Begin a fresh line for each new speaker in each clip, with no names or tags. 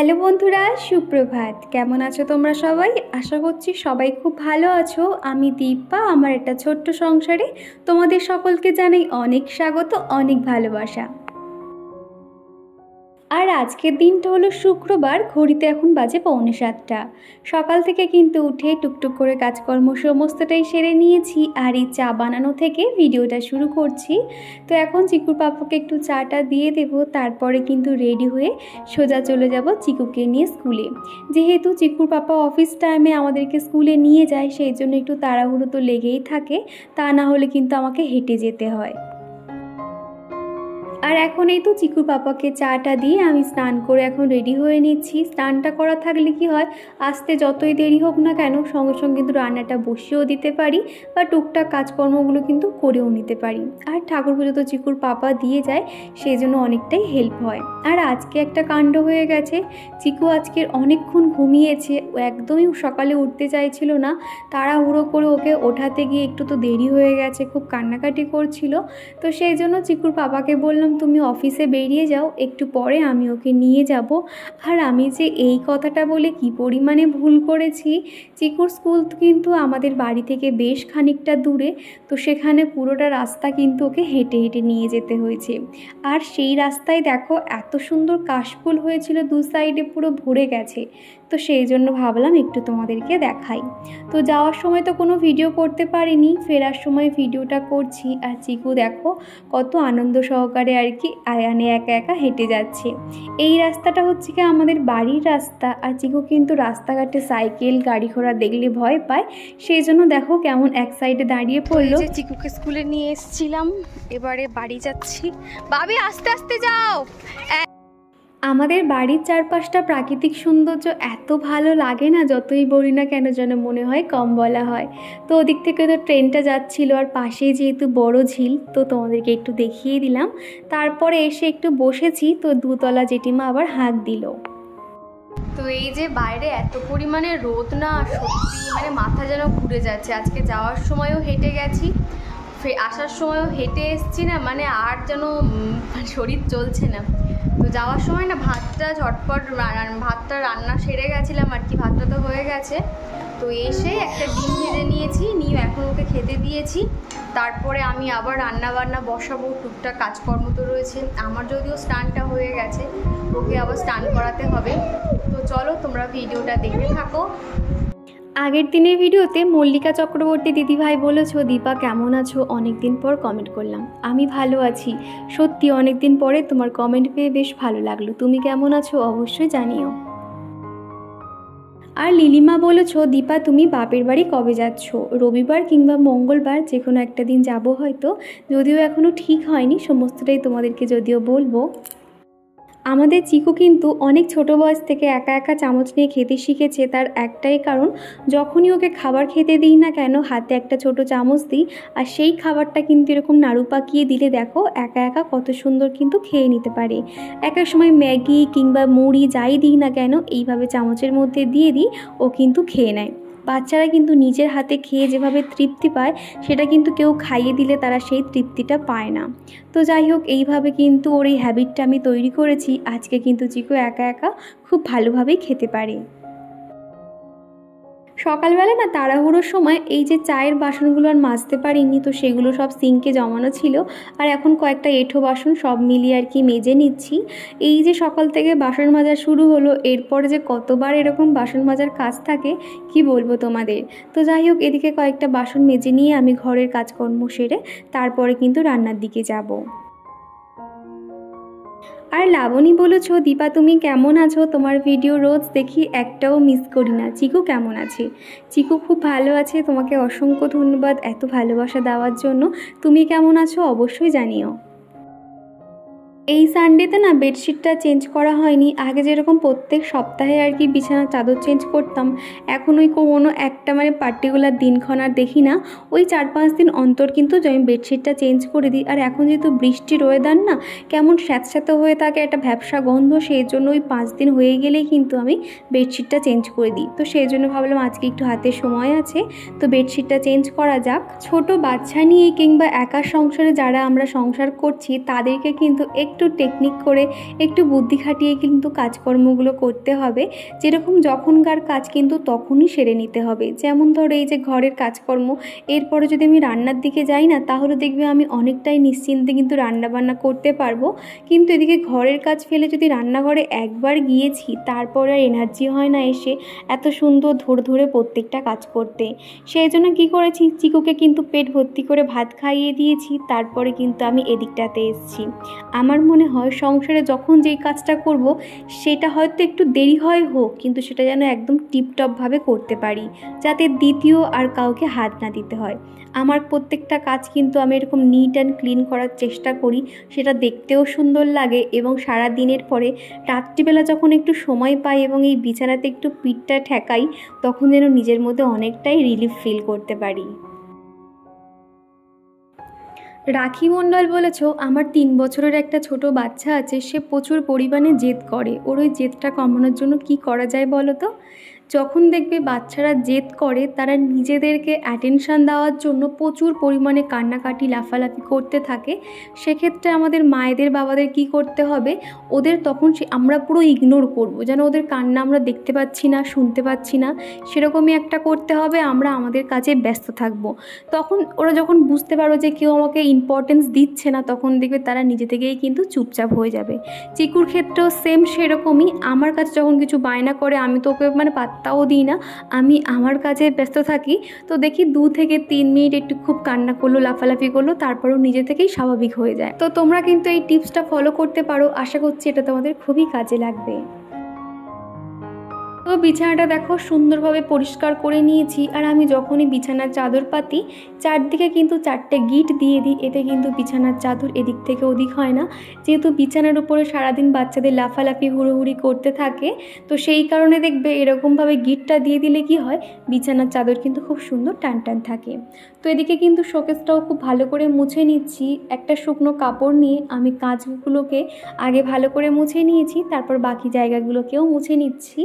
Hello বন্ধুরা, সুপ্রভাত। কেমন আছো তোমরা সবাই? আশা করছি সবাই খুব ভালো আছো। আমি দীপা, আমার একটা ছোট্ট সংসারে তোমাদের সকলকে জানাই অনেক স্বাগত, অনেক ভালোবাসা। আর আজকের দিনটা হলো শুক্রবার, ঘড়িতে এখন বাজে 6:45। সকাল থেকে কিন্তু উঠে টুকটুক করে কাজকর্ম সমস্তটাই সেরে নিয়েছি, আর এই চা বানানো থেকে ভিডিওটা শুরু করছি। তো এখন চিকুর পাপাকে একটু চাটা দিয়ে দেব, তারপরে কিন্তু রেডি হয়ে সোজা চলে যাব চিকুকে নিয়ে স্কুলে। যেহেতু চিকুর পাপা অফিস টাইমে আমাদেরকে স্কুলে নিয়ে যায়, সেই জন্য একটু তাড়াহুড়ো তো লেগেই থাকে, তা না হলে কিন্তু আমাকে হেঁটে যেতে হয়। আর এখন এই তো চিকুর পাপাকে চাটা দিয়ে আমি স্নান করে এখন রেডি হয়ে নিচ্ছি। স্নানটা করা থাকলে কি হয়, আসতে যতই দেরি হোক না কেন সঙ্গে সঙ্গে কিন্তু রান্নাটা বসিয়েও দিতে পারি বা টুকটাক কাজকর্মগুলো কিন্তু করেও নিতে পারি। আর ঠাকুর পুজো তো চিকুর পাপা দিয়ে যায়, সেই জন্য অনেকটাই হেল্প হয়। আর আজকে একটা কাণ্ড হয়ে গেছে, চিকু আজকের অনেকক্ষণ ঘুমিয়েছে, ও একদমই সকালে উঠতে চাইছিল না। তাড়াহুড়ো করে ওকে ওঠাতে গিয়ে একটু তো দেরি হয়ে গেছে, খুব কান্নাকাটি করছিল। তো সেই জন্য চিকুর পাপাকে বললাম, তুমি অফিসে বেরিয়ে যাও, একটু পরে আমি ওকে নিয়ে যাব। আর আমি যে এই কথাটা বলে কি পরিমাণে ভুল করেছি। চিকুর স্কুল কিন্তু আমাদের বাড়ি থেকে বেশ খানিকটা দূরে, তো সেখানে পুরোটা রাস্তা কিন্তু ওকে হেঁটে হেঁটে নিয়ে যেতে হয়েছে। আর সেই রাস্তায় দেখো এত সুন্দর কাশফুল হয়েছিল, দু সাইডে পুরো ভরে গেছে। তো সেই জন্য ভাবলাম একটু তোমাদেরকে দেখাই। তো যাওয়ার সময় তো কোনো ভিডিও করতে পারিনি, ফেরার সময় ভিডিওটা করছি। আর চিকু দেখো কত আনন্দ সহকারে আর কি আয়ানে একা একা হেঁটে যাচ্ছে। এই রাস্তাটা হচ্ছে কি আমাদের বাড়ির রাস্তা। আর চিকু কিন্তু রাস্তাঘাটে সাইকেল গাড়ি ঘোড়া দেখলে ভয় পায়, সেই জন্য দেখো কেমন এক সাইডে দাঁড়িয়ে পড়লো। চিকুকে স্কুলে নিয়ে এসেছিলাম, এবারে বাড়ি যাচ্ছি। বাবি আস্তে আস্তে যাও। আমাদের বাড়ির চারপাশটা প্রাকৃতিক সৌন্দর্য এত ভালো লাগে না, যতই বলি না কেন যেন মনে হয় কম বলা হয়। তো ওদিক থেকে তো ট্রেনটা যাচ্ছিল, আর পাশেই যেহেতু বড় ঝিল, তো তোমাদেরকে একটু দেখিয়ে দিলাম। তারপরে এসে একটু বসেছি, তো দুতলা জেঠিমা আবার হাঁক দিল। তো এই যে বাইরে এত পরিমাণে রোদ না, সত্যি মানে মাথা যেন ঘুরে যাচ্ছে। আজকে যাওয়ার সময়ও হেঁটে গেছি, আসার সময়ও হেঁটে এসছি না, মানে আর যেন শরীর চলছে না। তো যাওয়ার সময় না ভাতটা ঝটপট ভাতটা রান্না সেরে গেছিলাম আর কি, ভাতটা তো হয়ে গেছে। তো এসে একটা ডিম ভেজে নিয়েছি, নিয়ে এখন ওকে খেতে দিয়েছি। তারপরে আমি আবার রান্না বান্না বসাবো, টুকটাক কাজকর্ম তো রয়েছে। আমার যদিও স্নানটা হয়ে গেছে, ওকে আবার স্নান করাতে হবে। তো চলো তোমরা ভিডিওটা দেখতে থাকো। আগের দিনের ভিডিওতে মল্লিকা চক্রবর্তী দিদিভাই বলেছো, দীপা কেমন আছো, অনেক দিন পর কমেন্ট করলাম। আমি ভালো আছি, সত্যি অনেক দিন পরে তোমার কমেন্ট পেয়ে বেশ ভালো লাগলো। তুমি কেমন আছো অবশ্যই জানিও। আর লিলিমা বলেছো, দীপা তুমি বাপের বাড়ি কবে যাচ্ছ? রবিবার কিংবা মঙ্গলবার যে কোনো একটা দিন যাবো হয়তো, যদিও এখনও ঠিক হয়নি, সমস্তটাই তোমাদেরকে যদিও বলবো। আমাদের চিকু কিন্তু অনেক ছোট বয়স থেকে একা একা চামচ নিয়ে খেতে শিখেছে। তার একটাই কারণ, যখনই ওকে খাবার খেতে দিই না কেন হাতে একটা ছোট চামচ দিই, আর সেই খাবারটা কিন্তু এরকম নাড়ু পাকিয়ে দিলে দেখো একা একা কত সুন্দর কিন্তু খেয়ে নিতে পারে। এক এক সময় ম্যাগি কিংবা মুড়ি যাই দিই না কেন এইভাবে চামচের মধ্যে দিয়ে দিই, ও কিন্তু খেয়ে নেয়। বাচ্চারা কিন্তু নিজের হাতে খেয়ে যেভাবে তৃপ্তি পায়, সেটা কিন্তু কেউ খাইয়ে দিলে তারা সেই তৃপ্তিটা পায় না। তো যাই হোক, এইভাবে কিন্তু ওর এই হ্যাবিটটা আমি তৈরি করেছি। আজকে কিন্তু চিকু একা একা খুব ভালোভাবেই খেতে পারে। সকালবেলা না তাড়াহুড়োর সময় এই যে চায়ের বাসনগুলো আর মাজতে পারিনি, তো সেগুলো সব সিঙ্কে জমানো ছিল। আর এখন কয়েকটা এঁঠো বাসন সব মিলিয়ে আর কি মেজে নিচ্ছি। এই যে সকাল থেকে বাসন মাজা শুরু হলো, এরপর যে কতবার এরকম বাসন মাজার কাজ থাকে কি বলবো তোমাদের। তো যাই হোক, এদিকে কয়েকটা বাসন মেজে নিয়ে আমি ঘরের কাজকর্ম সেরে তারপরে কিন্তু রান্নার দিকে যাব। আর লাবণী বলেছো, দীপা তুমি কেমন আছো, তোমার ভিডিও রোজ দেখি, একটাও মিস করি না। চিকু কেমন আছে? চিকু খুব ভালো আছে, তোমাকে অসংখ্য ধন্যবাদ এত ভালোবাসা দেওয়ার জন্য। তুমি কেমন আছো অবশ্যই জানিও। এই সানডেতে না বেডশিটটা চেঞ্জ করা হয়নি। আগে যেরকম প্রত্যেক সপ্তাহে আর কি বিছানার চাদর চেঞ্জ করতাম, এখন ওই কোনো একটা মানে পার্টিকুলার দিনক্ষণ আর দেখি না। ওই 4-5 দিন অন্তর কিন্তু আমি বেডশিটটা চেঞ্জ করে দিই। আর এখন যেহেতু বৃষ্টির ওয়েদার না, কেমন স্যাঁতস্যাঁতে হয়ে থাকে, একটা ভ্যাপসা গন্ধ, সেই জন্য ওই 5 দিন হয়ে গেলেই কিন্তু আমি বেডশিটটা চেঞ্জ করে দিই। তো সেই জন্য ভাবলাম আজকে একটু হাতে সময় আছে, তো বেডশিটটা চেঞ্জ করা যাক। ছোট বাচ্চা নিয়ে কিংবা একা সংসারে যারা আমরা সংসার করছি, তাদেরকে কিন্তু একটু টেকনিক করে একটু বুদ্ধি খাটিয়ে কিন্তু কাজকর্মগুলো করতে হবে। যেরকম যখনকার কাজ কিন্তু তখনই সেরে নিতে হবে। যেমন ধরো এই যে ঘরের কাজকর্ম, এরপরে যদি আমি রান্নার দিকে যাই না, তাহলে দেখবে আমি অনেকটাই নিশ্চিন্তে কিন্তু রান্নাবান্না করতে পারবো। কিন্তু এদিকে ঘরের কাজ ফেলে যদি রান্নাঘরে একবার গিয়েছি, তারপরে আর এনার্জি হয় না এসে এত সুন্দর ধরে ধরে প্রত্যেকটা কাজ করতে। সেই জন্য কী করেছি, চিকুকে কিন্তু পেট ভর্তি করে ভাত খাইয়ে দিয়েছি, তারপরে কিন্তু আমি এদিকটাতে এসেছি। আমার মনে হয় সংসারে যখন যেই কাজটা করব, সেটা হয়তো একটু দেরি হোক, কিন্তু সেটা যেন একদম টিপটপভাবে করতে পারি, যাতে দ্বিতীয় আর কাউকে হাত না দিতে হয়। আমার প্রত্যেকটা কাজ কিন্তু আমি এরকম নিট অ্যান্ড ক্লিন করার চেষ্টা করি, সেটা দেখতেও সুন্দর লাগে। এবং সারা দিনের পরে রাত্রিবেলা যখন একটু সময় পাই এবং এই বিছানাতে একটু পিঠটা ঠেকাই, তখন যেন নিজের মধ্যে অনেকটাই রিলিফ ফিল করতে পারি। রাখি মণ্ডল বলেছ, আমার 3 বছরের একটা ছোট বাচ্চা আছে, সে প্রচুর পরিমাণে জেদ করে। ওর ওই জেদটা কমানোর জন্য কি করা যায় বলো তো? যখন দেখবে বাচ্চারা জেদ করে, তারা নিজেদেরকে অ্যাটেনশান দেওয়ার জন্য প্রচুর পরিমাণে কান্নাকাটি লাফালাফি করতে থাকে। সেক্ষেত্রে আমাদের মায়েদের বাবাদের কি করতে হবে, ওদের তখন আমরা পুরো ইগনোর করব, যেন ওদের কান্না আমরা দেখতে পাচ্ছি না, শুনতে পাচ্ছি না, সেরকমই একটা করতে হবে। আমরা আমাদের কাজে ব্যস্ত থাকব। তখন ওরা যখন বুঝতে পারবে যে কেউ আমাকে ইম্পর্টেন্স দিচ্ছে না, তখন দেখবে তারা নিজে থেকেই কিন্তু চুপচাপ হয়ে যাবে। চিকুর ক্ষেত্রেও সেম সেরকমই। আমার কাছে যখন কিছু বায়না করে, আমি তো ওকে পাত্তাও দিই না, আমি আমার কাজে ব্যস্ত থাকি। তো দেখি 2 থেকে 3 মিনিট একটু খুব কান্না করলো, লাফালাফি করলো, তারপরেও নিজে থেকেই স্বাভাবিক হয়ে যায়। তো তোমরা কিন্তু এই টিপসটা ফলো করতে পারো, আশা করছি এটা তোমাদের খুবই কাজে লাগবে। তো বিছানাটা দেখো সুন্দরভাবে পরিষ্কার করে নিয়েছি। আর আমি যখনই বিছানার চাদর পাতি, চারদিকে কিন্তু 4টে গিট দিয়ে দিই, এতে কিন্তু বিছানার চাদর এদিক থেকে ওদিক হয় না। যেহেতু বিছানার উপরে সারাদিন বাচ্চাদের লাফালাফি হুড়োহুড়ি করতে থাকে, তো সেই কারণে দেখবে এরকমভাবে গিটটা দিয়ে দিলে কি হয়, বিছানার চাদর কিন্তু খুব সুন্দর টান টান থাকে। তো এদিকে কিন্তু শোকেসটাও খুব ভালো করে মুছে নিচ্ছি। একটা শুকনো কাপড় নিয়ে আমি কাঁচগুলোকে আগে ভালো করে মুছে নিয়েছি, তারপর বাকি জায়গাগুলোকেও মুছে নিচ্ছি।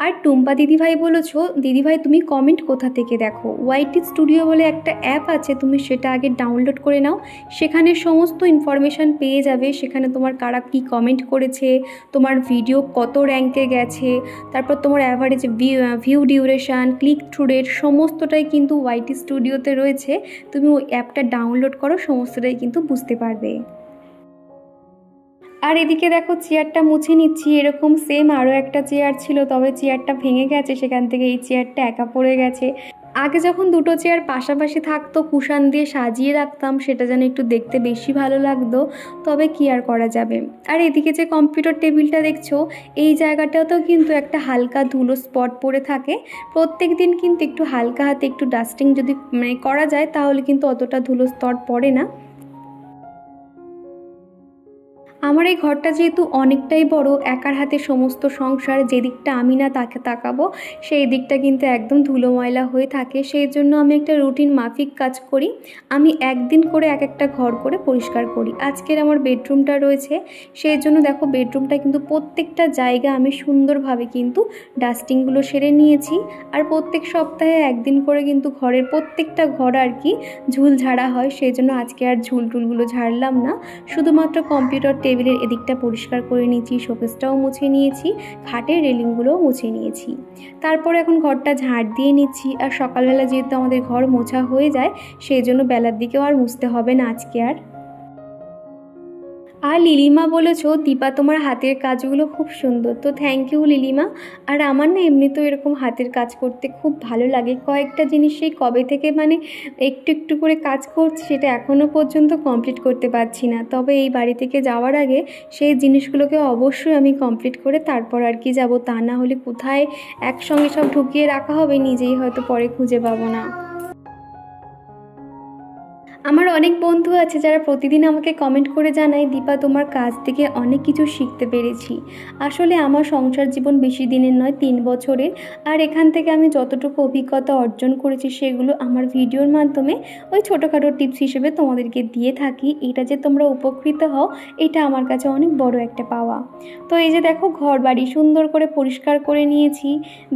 আর টুম্পা দিদিভাই বলেছ, দিদিভাই তুমি কমেন্ট কোথা থেকে দেখো? ওয়াইটি স্টুডিও বলে একটা অ্যাপ আছে, তুমি সেটা আগে ডাউনলোড করে নাও। সেখানে সমস্ত ইনফরমেশান পেয়ে যাবে। সেখানে তোমার কারা কী কমেন্ট করেছে, তোমার ভিডিও কত র্যাঙ্কে গেছে, তারপর তোমার average view duration, click through rate, সমস্তটাই কিন্তু ওয়াইটি স্টুডিওতে রয়েছে। তুমি ওই অ্যাপটা ডাউনলোড করো, সমস্তটাই কিন্তু বুঝতে পারবে। আর এদিকে দেখো চেয়ারটা মুছে নিচ্ছি। এরকম সেম আরও একটা চেয়ার ছিল, তবে চেয়ারটা ভেঙে গেছে, সেখান থেকে এই চেয়ারটা একা পড়ে গেছে। আগে যখন 2টো চেয়ার পাশাপাশি থাকতো, কুশান দিয়ে সাজিয়ে রাখতাম, সেটা যেন একটু দেখতে বেশি ভালো লাগতো, তবে কি আর করা যাবে। আর এদিকে যে কম্পিউটার টেবিলটা দেখছো, এই জায়গাটাতেও কিন্তু একটা হালকা ধুলো স্পট পড়ে থাকে। প্রত্যেক দিন কিন্তু একটু হালকা হাতে একটু ডাস্টিং যদি করা যায়, তাহলে কিন্তু অতটা ধুলো স্তর পড়ে না। আমার এই ঘরটা যেহেতু অনেকটাই বড়, একার হাতে সমস্ত সংসার, যেদিকটা আমি না তাকে তাকাবো, সেই দিকটা কিন্তু একদম ধুলো ময়লা হয়ে থাকে। সেই জন্য আমি একটা রুটিন মাফিক কাজ করি। আমি একদিন করে এক একটা ঘর করে পরিষ্কার করি। আজকের আমার বেডরুমটা রয়েছে, সেই জন্য দেখো বেডরুমটা কিন্তু প্রত্যেকটা জায়গা আমি সুন্দরভাবে কিন্তু ডাস্টিংগুলো সেরে নিয়েছি। আর প্রত্যেক সপ্তাহে একদিন করে কিন্তু ঘরের প্রত্যেকটা ঘর আর কি ঝুল ঝাড়া হয়। সেই জন্য আজকে আর ঝুল টুলগুলো ঝাড়লাম না, শুধুমাত্র কম্পিউটার টেবিলের এদিকটা পরিষ্কার করে নিয়েছি, শোকেসটাও মুছে নিয়েছি, খাটের রেলিংগুলোও মুছে নিয়েছি। তারপর এখন ঘরটা ঝাড় দিয়ে নিচ্ছি। আর সকালবেলা যেহেতু আমাদের ঘর মোছা হয়ে যায়, সেই জন্য বেলার দিকেও আর মুছতে হবে না আজকে আর। আর লিলিমা বলেছ, দীপা তোমার হাতের কাজগুলো খুব সুন্দর। তো থ্যাংক ইউ লিলিমা। আর আমার না এমনিতেও এরকম হাতের কাজ করতে খুব ভালো লাগে। কয়েকটা জিনিস সেই কবে থেকে একটু একটু করে কাজ করছি, সেটা এখনও পর্যন্ত কমপ্লিট করতে পারছি না। তবে এই বাড়ি থেকে যাওয়ার আগে সেই জিনিসগুলোকে অবশ্যই আমি কমপ্লিট করে তারপর আর কি যাব। তা না হলে কোথায় একসঙ্গে সব ঢুকিয়ে রাখা হবে, নিজেই হয়তো পরে খুঁজে পাবো না। আমার অনেক বন্ধু আছে যারা প্রতিদিন আমাকে কমেন্ট করে জানায়, দীপা তোমার কাজ থেকে অনেক কিছু শিখতে পেরেছি। আসলে আমার সংসার জীবন বেশি দিনের নয়, 3 বছরের। আর এখান থেকে আমি যতটুকু অভিজ্ঞতা অর্জন করেছি, সেগুলো আমার ভিডিওর মাধ্যমে ওই ছোটোখাটো টিপস হিসেবে তোমাদেরকে দিয়ে থাকি। এটা যে তোমরা উপকৃত হও, এটা আমার কাছে অনেক বড় একটা পাওয়া। তো এই যে দেখো ঘর বাড়ি সুন্দর করে পরিষ্কার করে নিয়েছি।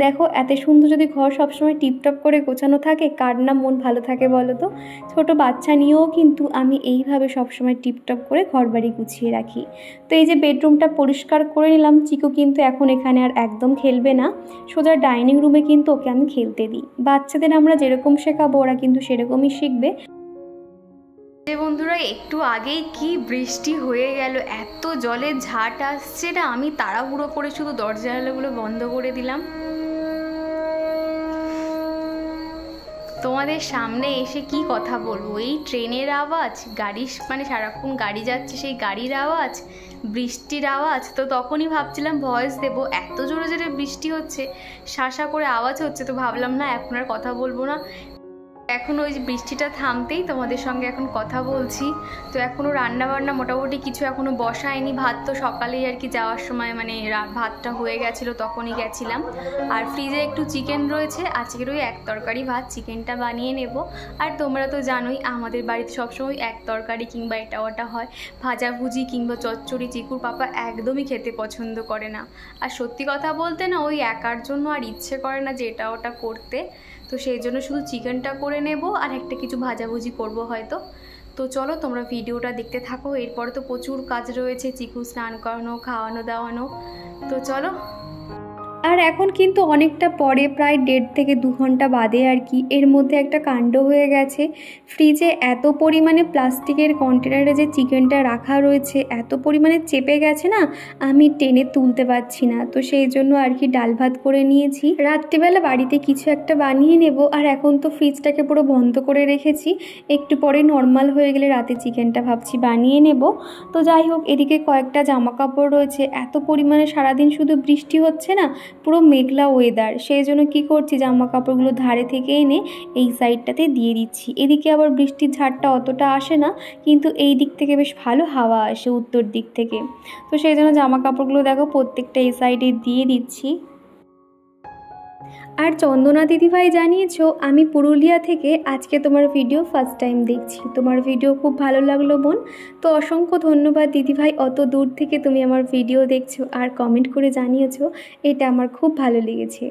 দেখো এত সুন্দর যদি ঘর সবসময় টিপটপ করে গোছানো থাকে, কার না মন ভালো থাকে বলো তো? ছোটো বাচ্চা নিয়েও কিন্তু আমি এইভাবে সবসময় টিপটপ করে ঘরবাড়ি গুছিয়ে রাখি। তো এই যে বেডরুমটা পরিষ্কার করে নিলাম। চিকু কিন্তু এখন এখানে আর একদম খেলবে না, সোজা ডাইনিং রুমে কিন্তু ওকে আমি খেলতে দিই। বাচ্চাদের আমরা যেরকম শেখাবো ওরা কিন্তু সেরকমই শিখবে। যে বন্ধুরা, একটু আগেই কি বৃষ্টি হয়ে গেল, এত জলের ঝাঁট আসছে না, আমি তাড়াহুড়ো করে শুধু দরজা জানালাগুলো বন্ধ করে দিলাম। তোমাদের সামনে এসে কি কথা বলবো, এই ট্রেনের আওয়াজ, গাড়ির মানে সারাক্ষণ গাড়ি যাচ্ছে সেই গাড়ির আওয়াজ, বৃষ্টির আওয়াজ। তো তখনই ভাবছিলাম ভয়েস দেবো, এত জোরে জোরে বৃষ্টি হচ্ছে, শাঁসা করে আওয়াজ হচ্ছে, তো ভাবলাম না এখন আর কথা বলবো না। এখন ওই যে বৃষ্টিটা থামতেই তোমাদের সঙ্গে এখন কথা বলছি। তো এখনও রান্নাবান্না মোটামুটি কিছু এখনও বসায়নি। ভাত তো সকালেই আর কি যাওয়ার সময় মানে ভাতটা হয়ে গেছিলো, তখনই গেছিলাম। আর ফ্রিজে একটু চিকেন রয়েছে, আজকের ওই এক তরকারি ভাত চিকেনটা বানিয়ে নেব। আর তোমরা তো জানোই আমাদের বাড়িতে সবসময় এক তরকারি কিংবা এটা ওটা হয়, ভাজাভুজি কিংবা চচ্চড়ি চিকুর পাপা একদমই খেতে পছন্দ করে না। আর সত্যি কথা বলতে না, ওই একার জন্য আর ইচ্ছে করে না যে এটা ওটা করতে। তো সেই জন্য শুধু চিকেনটা করে নেব আর একটা কিছু ভাজাভুজি করব হয়তো। তো চলো তোমরা ভিডিওটা দেখতে থাকো। এরপরে তো প্রচুর কাজ রয়েছে, চিকু স্নান করানো, খাওয়ানো দাওয়ানো। তো চলো। আর এখন কিন্তু অনেকটা পরে, প্রায় 1.5 থেকে 2 ঘন্টা বাদে আর কি, এর মধ্যে একটা কাণ্ড হয়ে গেছে। ফ্রিজে এত পরিমাণে প্লাস্টিকের কন্টেনারে যে চিকেনটা রাখা রয়েছে এত পরিমাণে চেপে গেছে না, আমি টেনে তুলতে পারছি না। তো সেই জন্য আর কি ডাল ভাত করে নিয়েছি। রাত্রিবেলা বাড়িতে কিছু একটা বানিয়ে নেব। আর এখন তো ফ্রিজটাকে পুরো বন্ধ করে রেখেছি, একটু পরে নর্মাল হয়ে গেলে রাতে চিকেনটা ভাবছি বানিয়ে নেব। তো যাই হোক, এদিকে কয়েকটা জামা কাপড় রয়েছে, এত পরিমাণে সারাদিন শুধু বৃষ্টি হচ্ছে না, পুরো মেঘলা ওয়েদার, সেই জন্য কী করছি জামা কাপড়গুলো ধারে থেকে এনে এই সাইডটাতে দিয়ে দিচ্ছি। এদিকে আবার বৃষ্টির ঝাড়টা অতটা আসে না, কিন্তু এই দিক থেকে বেশ ভালো হাওয়া আসে উত্তর দিক থেকে। তো সেই জন্য জামা কাপড়গুলো দেখো প্রত্যেকটা এই সাইডে দিয়ে দিচ্ছি। আর চন্দনা দিদিভাই জানিয়েছো আমি পুরুলিয়া থেকে আজকে তোমার ভিডিও ফার্স্ট টাইম দেখছি, তোমার ভিডিও খুব ভালো লাগলো বোন। তো অসংখ্য ধন্যবাদ দিদিভাই, অত দূর থেকে তুমি আমার ভিডিও দেখছো আর কমেন্ট করে জানিয়েছো, এটা আমার খুব ভালো লেগেছে।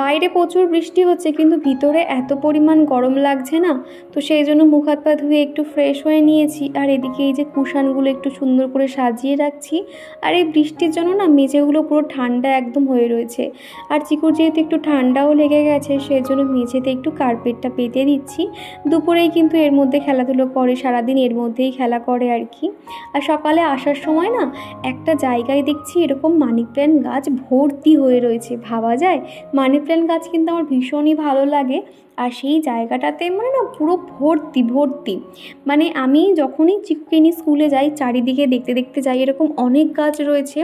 বাইরে প্রচুর বৃষ্টি হচ্ছে কিন্তু ভিতরে এত পরিমাণ গরম লাগছে না, তো সেই জন্য মুখ হাত পা ধুয়ে একটু ফ্রেশ হয়ে নিয়েছি। আর এদিকে এই যে কুশানগুলো একটু সুন্দর করে সাজিয়ে রাখছি। আর এই বৃষ্টির জন্য না মেঝেগুলো পুরো ঠান্ডা একদম হয়ে রয়েছে। আর চিকুর যেহেতু একটু ঠান্ডাও লেগে গেছে, সেই জন্য মেঝেতে একটু কার্পেটটা পেতে দিচ্ছি। দুপুরেই কিন্তু এর মধ্যে খেলাধুলো করে, সারাদিন এর মধ্যেই খেলা করে আর কি। আর সকালে আসার সময় না একটা জায়গায় দেখছি এরকম মানি প্ল্যান্ট গাছ ভর্তি হয়ে রয়েছে। ভাবা যায়, মানি প্ল্যান্ট গাছ কিন্তু আমার ভীষণই ভালো লাগে। আর সেই জায়গাটাতে মানে না পুরো ভর্তি ভর্তি, মানে আমি যখনই চিকুকে নিয়ে স্কুলে যাই চারিদিকে দেখতে দেখতে যাই, এরকম অনেক গাছ রয়েছে।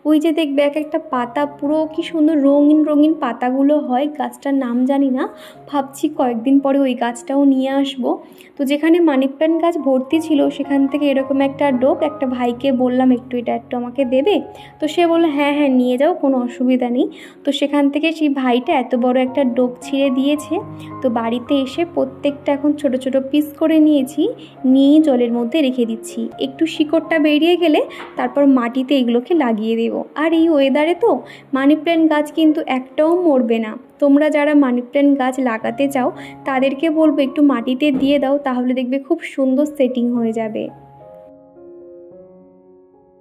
ওই যে দেখবে এক একটা পাতা পুরো কি সুন্দর রঙিন রঙিন পাতাগুলো হয়, গাছটার নাম জানি না, ভাবছি কয়েকদিন পরে ওই গাছটাও নিয়ে আসবো। তো যেখানে মানি প্ল্যান্ট গাছ ভর্তি ছিল সেখান থেকে এরকম একটা ডোক, একটা ভাইকে বললাম একটু এটা একটু আমাকে দেবে। তো সে বললো হ্যাঁ হ্যাঁ নিয়ে যাও, কোনো অসুবিধা নেই। তো সেখান থেকে সেই ভাইটা এত বড় একটা ডোক ছিঁড়ে দিয়েছে। তো বাড়িতে এসে প্রত্যেকটা এখন ছোট ছোট পিস করে নিয়েছি, নিয়ে জলের মধ্যে রেখে দিচ্ছি। একটু শিকড়টা বেরিয়ে গেলে তারপর মাটিতে এগুলোকে লাগিয়ে দেব। আর এই ওয়েদারে তো মানি প্ল্যান্ট গাছ কিন্তু একটাও মরবে না। তোমরা যারা মানি প্ল্যান্ট গাছ লাগাতে চাও তাদেরকে বলবো একটু মাটিতে দিয়ে দাও, তাহলে দেখবে খুব সুন্দর সেটিং হয়ে যাবে।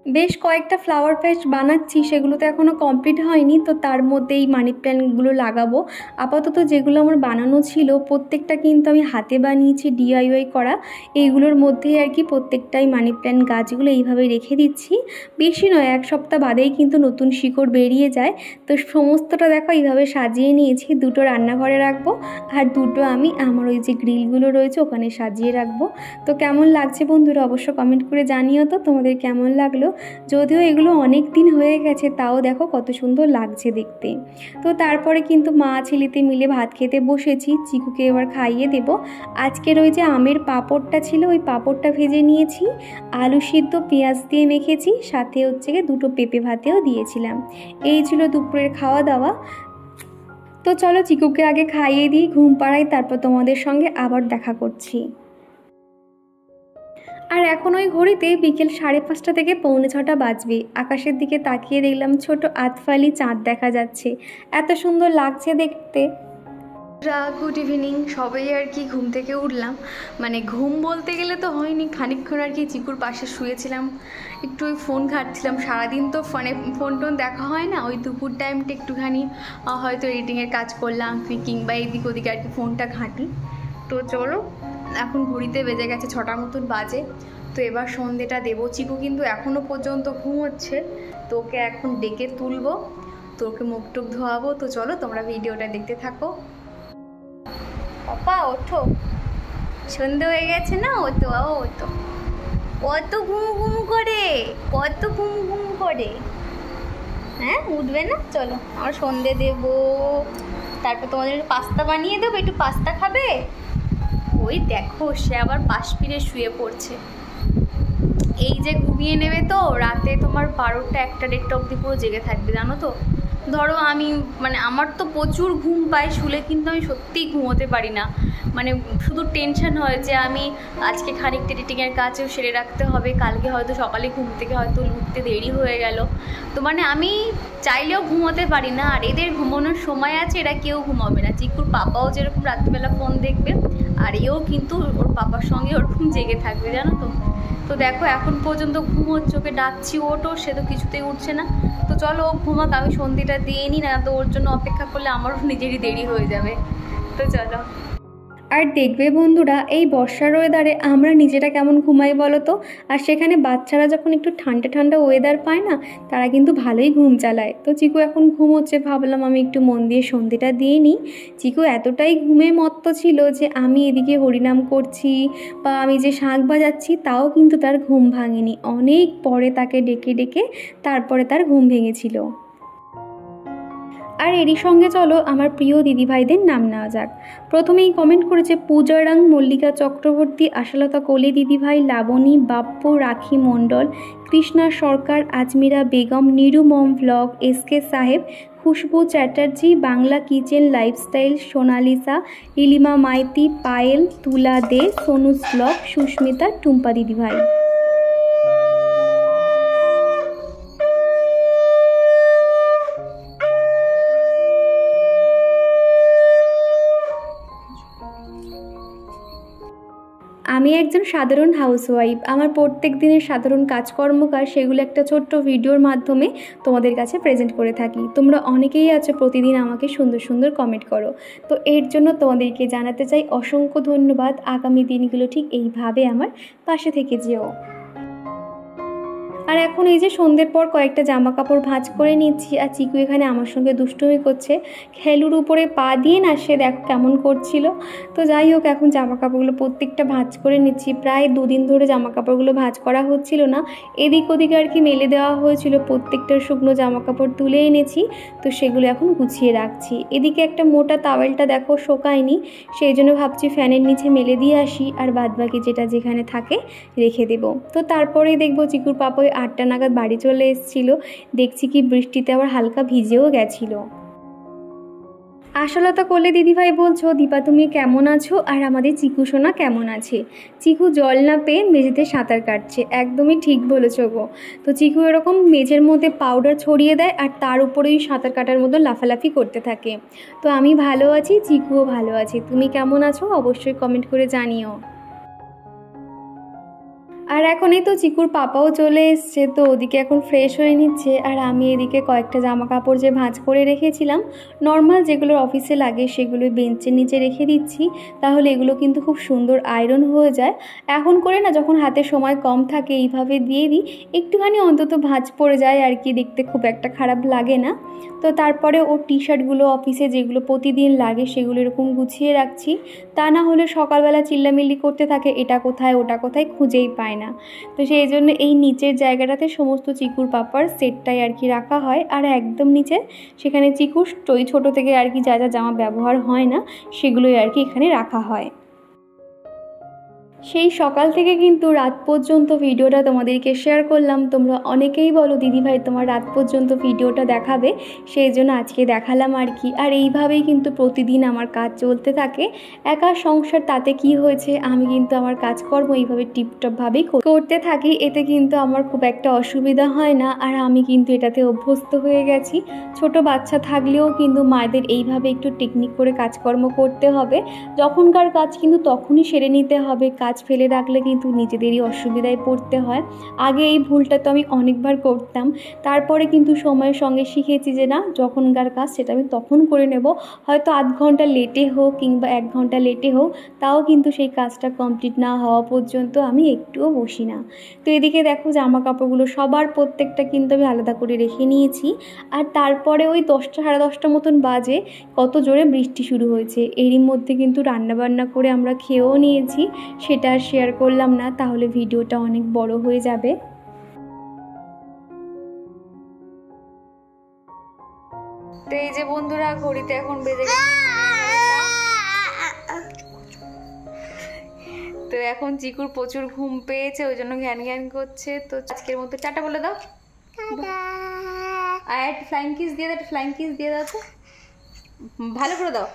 বেশ কয়েকটা ফ্লাওয়ার প্যাচ বানাচ্ছি, সেগুলো তো এখনও কমপ্লিট হয়নি। তো তার মধ্যে এই মানি প্ল্যান্টগুলো লাগাবো। আপাতত যেগুলো আমার বানানো ছিল প্রত্যেকটা কিন্তু আমি হাতে বানিয়েছি, DIY করা। এইগুলোর মধ্যেই আর কি প্রত্যেকটাই মানি প্ল্যান্ট গাছগুলো এইভাবে রেখে দিচ্ছি। বেশি নয়, 1 সপ্তাহ বাদেই কিন্তু নতুন শিকড় বেরিয়ে যায়। তো সমস্তটা দেখো এইভাবে সাজিয়ে নিয়েছি। 2টো রান্নাঘরে রাখবো আর 2টো আমি আমার ওই যে গ্রিলগুলো রয়েছে ওখানে সাজিয়ে রাখবো। তো কেমন লাগছে বন্ধুরা অবশ্য কমেন্ট করে জানিও তো তোমাদের কেমন লাগলো। যদিও এগুলো অনেক দিন হয়ে গেছে, তাও দেখো কত সুন্দর লাগছে দেখতে। তো তারপরে কিন্তু মা ছেলেতে মিলে ভাত খেতে বসেছি, চিকুকে এবার খাইয়ে দেব। আজকের ওই যে আমের পাঁপড়টা ছিল, ওই পাঁপড়টা ভেজে নিয়েছি, আলু সিদ্ধ পেঁয়াজ দিয়ে মেখেছি, সাথে হচ্ছে গিয়ে 2টো পেঁপে ভাতেও দিয়েছিলাম। এই ছিল দুপুরের খাওয়া দাওয়া। তো চলো চিকুকে আগে খাইয়ে দিই, ঘুম পাড়াই, তারপর তোমাদের সঙ্গে আবার দেখা করছি। আর এখন ওই ঘড়িতে বিকেল 5:30 থেকে 5:45 বাজবে। আকাশের দিকে তাকিয়ে দেখলাম ছোট আতফালি চাঁদ দেখা যাচ্ছে, এত সুন্দর লাগছে দেখতে। Good evening. সবাই আর কি ঘুম থেকে উঠলাম, মানে ঘুম বলতে গেলে তো হয়নি, খানিকক্ষণ আর কি চিকুর পাশে শুয়েছিলাম, একটু ওই ফোন ঘাঁটছিলাম। সারাদিন তো ফোন টোন দেখা হয় না, ওই দুপুর টাইমটা একটুখানি হয়তো এডিটিংয়ের কাজ করলাম কিংবা এদিক ওদিকে আর কি ফোনটা ঘাঁটি। তো চলো, এখন ঘড়িতে বেজে গেছে 6টার মতন বাজে। তো এবার সন্ধেটা দেবো। চিকু কিন্তু এখনও পর্যন্ত ঘুমোচ্ছে, তো ওকে এখন ডেকে তুলবো, তো ওকে মুখ টুক ধোয়াবো। তো চলো তোমরা ভিডিওটা দেখতে থাকো। পাপা ওঠো, সন্ধে হয়ে গেছে না? ওতো ওতো, কত ঘুমু ঘুমু করে, কত ঘুমু ঘুমু করে। হ্যাঁ উঠবে না? চলো আমার সন্ধে দেবো, তারপর তোমাদের একটু পাস্তা বানিয়ে দেবো, একটু পাস্তা খাবে? ওই দেখো সে আবার পাশ ফিরে শুয়ে পড়ছে। এই যে ঘুমিয়ে নেবে তো রাতে তোমার 12টা 1টা 1:30 অবধি পুরো জেগে থাকবে, জানো তো। ধরো আমি মানে আমার তো প্রচুর ঘুম পায় শুলে, কিন্তু আমি সত্যিই ঘুমোতে পারি না। মানে শুধু টেনশন হয় যে আমি আজকে খানিকটা এডিটিংয়ের কাজও সেরে রাখতে হবে, কালকে হয়তো সকালে ঘুম থেকে হয়তো উঠতে দেরি হয়ে গেল। তো মানে আমি চাইলেও ঘুমোতে পারি না। আর এদের ঘুমানোর সময় আছে, এরা কেউ ঘুমাবে না। চিকুর পাপাও যেরকম রাত্রিবেলা ফোন দেখবে, আর এও কিন্তু ওর পাপার সঙ্গে ওরকম জেগে থাকবে, জানো তো। তো দেখো এখন পর্যন্ত ঘুমোচ্ছে, ওকে ডাকছি ওঠো, সে তো কিছুতেই উঠছে না। তো চলো ও ঘুমাক, আমি সন্ধিটা দিয়ে নিই, না তো ওর জন্য অপেক্ষা করলে আমারও নিজেরই দেরি হয়ে যাবে। তো চলো। আর দেখবে বন্ধুরা, এই বর্ষার ওয়েদারে আমরা নিজেরা কেমন ঘুমাই বলো তো। আর সেখানে বাচ্চারা যখন একটু ঠান্ডা ঠান্ডা ওয়েদার পায় না, তারা কিন্তু ভালোই ঘুম চালায়। তো চিকু এখন ঘুমোচ্ছে, ভাবলাম আমি একটু মন দিয়ে সন্ধিটা দিয়ে নিই। চিকু এতটাই ঘুমে মত্ত ছিল যে আমি এদিকে হরিনাম করছি বা আমি যে শাঁখ বাজাচ্ছি, তাও কিন্তু তার ঘুম ভাঙেনি। অনেক পরে তাকে ডেকে ডেকে তারপরে তার ঘুম ভেঙেছিল। আর এরই সঙ্গে চলো আমার প্রিয় দিদিভাইদের নাম নেওয়া যাক। প্রথমেই কমেন্ট করেছে পূজারাং, মল্লিকা চক্রবর্তী, আশালতা কোলে দিদিভাই, লাবণী, বাপ্পু, রাখি মণ্ডল, কৃষ্ণা সরকার, আজমিরা বেগম, নিরু মম ভ্লগ, এসকে সাহেব, খুশবু চ্যাটার্জি, বাংলা কিচেন লাইফস্টাইল, সোনালিসা, নীলিমা মাইতি, পায়েল, তুলা দে, সোনুস ব্লগ, সুস্মিতা, টুম্পা দিদিভাই। আমি একজন সাধারণ হাউসওয়াইফ। আমার প্রত্যেক দিনের সাধারণ কাজকর্মকার সেগুলো একটা ছোট্ট ভিডিওর মাধ্যমে তোমাদের কাছে প্রেজেন্ট করে থাকি। তোমরা অনেকেই আছো প্রতিদিন আমাকে সুন্দর সুন্দর কমেন্ট করো, তো এর জন্য তোমাদেরকে জানাতে চাই অসংখ্য ধন্যবাদ। আগামী দিনগুলো ঠিক এইভাবে আমার পাশে থেকে যেও। আর এখন এই যে সন্ধ্যের পর কয়েকটা জামা কাপড় ভাঁজ করে নিচ্ছি, আর চিকু এখানে আমার সঙ্গে দুষ্টুমি করছে। খেলুর উপরে পা দিয়ে না, সে দেখো কেমন করছিল। তো যাই হোক, এখন জামা কাপড়গুলো প্রত্যেকটা ভাঁজ করে নিচ্ছি। প্রায় 2 দিন ধরে জামা কাপড়গুলো ভাঁজ করা হচ্ছিল না, এদিক ওদিকে আর কি মেলে দেওয়া হয়েছিল। প্রত্যেকটা শুকনো জামা কাপড় তুলে এনেছি, তো সেগুলো এখন গুছিয়ে রাখছি। এদিকে একটা মোটা তাওয়েলটা দেখো শোকায়নি, সেই জন্য ভাবছি ফ্যানের নিচে মেলে দিয়ে আসি, আর বাদবাকি যেটা যেখানে থাকে রেখে দেব। তো তারপরেই দেখবো চিকুর পাপা 8টা নাগাদ বাড়ি চলে এসেছিলো। দেখছি কি বৃষ্টিতে আবার হালকা ভিজেও গেছিলো। আশালতা কোলে দিদিভাই বলছো, দীপা তুমি কেমন আছো? আর আমাদের চিকু সোনা কেমন আছে? চিকু জল না পেয়ে মেঝেতে সাঁতার কাটছে। একদমই ঠিক বলেছো গো। তো চিকু এরকম মেঝের মধ্যে পাউডার ছড়িয়ে দেয়, আর তার উপরেই সাঁতার কাটার মতো লাফালাফি করতে থাকে। তো আমি ভালো আছি, চিকুও ভালো আছে। তুমি কেমন আছো অবশ্যই কমেন্ট করে জানিও। আর এখন এই তো চিকুর পাপাও চলে এসছে, তো ওদিকে এখন ফ্রেশ হয়ে নিচ্ছে। আর আমি এদিকে কয়েকটা জামা কাপড় যে ভাঁজ করে রেখেছিলাম নর্মাল যেগুলো অফিসে লাগে, সেগুলো বেঞ্চের নিচে রেখে দিচ্ছি। তাহলে এগুলো কিন্তু খুব সুন্দর আয়রন হয়ে যায়। এখন করে না, যখন হাতে সময় কম থাকে এইভাবে দিয়ে দিই, একটুখানি অন্তত ভাঁজ পড়ে যায় আর কি, দেখতে খুব একটা খারাপ লাগে না। তো তারপরে ওর টি শার্টগুলো অফিসে যেগুলো প্রতিদিন লাগে সেগুলো এরকম গুছিয়ে রাখছি। তা না হলে সকালবেলা চিল্লামিল্লি করতে থাকে, এটা কোথায় ওটা কোথায় খুঁজেই পায় না। তো সেই জন্য এই নিচের জায়গাটাতে সমস্ত চিকুর পাপার সেটটাই আর কি রাখা হয়। আর একদম নিচে সেখানে চিকুর ওই ছোটো থেকে আর কি যা যা জামা ব্যবহার হয় না সেগুলোই আর কি এখানে রাখা হয়। সেই সকাল থেকে কিন্তু রাত পর্যন্ত ভিডিওটা তোমাদেরকে শেয়ার করলাম। তোমরা অনেকেই বলো দিদিভাই তোমার রাত পর্যন্ত ভিডিওটা দেখাবে, সেই জন্য আজকে দেখালাম আর কি। আর এইভাবেই কিন্তু প্রতিদিন আমার কাজ চলতে থাকে। একা সংসার, তাতে কি হয়েছে, আমি কিন্তু আমার কাজকর্ম এইভাবে টিপটপভাবেই করতে থাকি। এতে কিন্তু আমার খুব একটা অসুবিধা হয় না, আর আমি কিন্তু এটাতে অভ্যস্ত হয়ে গেছি। ছোট বাচ্চা থাকলেও কিন্তু মায়েদের এইভাবে একটু টেকনিক করে কাজকর্ম করতে হবে। যখনকার কাজ কিন্তু তখনই সেরে নিতে হবে, কাজ ফেলে রাখলে কিন্তু নিজেদেরই অসুবিধায় পড়তে হয়। আগে এই ভুলটা তো আমি অনেকবার করতাম, তারপরে কিন্তু সময়ের সঙ্গে শিখেছি যে না, যখনকার কাজ সেটা আমি তখন করে নেব। হয়তো আধ ঘন্টা লেটে হোক কিংবা 1 ঘন্টা লেটে হোক, তাও কিন্তু সেই কাজটা কমপ্লিট না হওয়া পর্যন্ত আমি একটুও বসি না। তো এদিকে দেখো জামা কাপড়গুলো সবার প্রত্যেকটা কিন্তু আমি আলাদা করে রেখে নিয়েছি। আর তারপরে ওই 10টা সাড়ে 10টা মতন বাজে, কত জোরে বৃষ্টি শুরু হয়েছে। এরই মধ্যে কিন্তু রান্নাবান্না করে আমরা খেয়েও নিয়েছি, সেটা আর শেয়ার করলাম না, তাহলে ভিডিওটা অনেক বড় হয়ে যাবে। তো এই যে বন্ধুরা, ঘড়িতে এখন বেজে গেছে। তো এখন চিকুর প্রচুর ঘুম পেয়েছে, ওই জন্য ঘ্যান ঘ্যান করছে। তো আজকের মতো টাটা বলে দাও। আর একটা ফ্লাইং কিস দিয়ে দাও, একটা ফ্লাইং কিস দিয়ে দাও তো, ভালো করে দাও।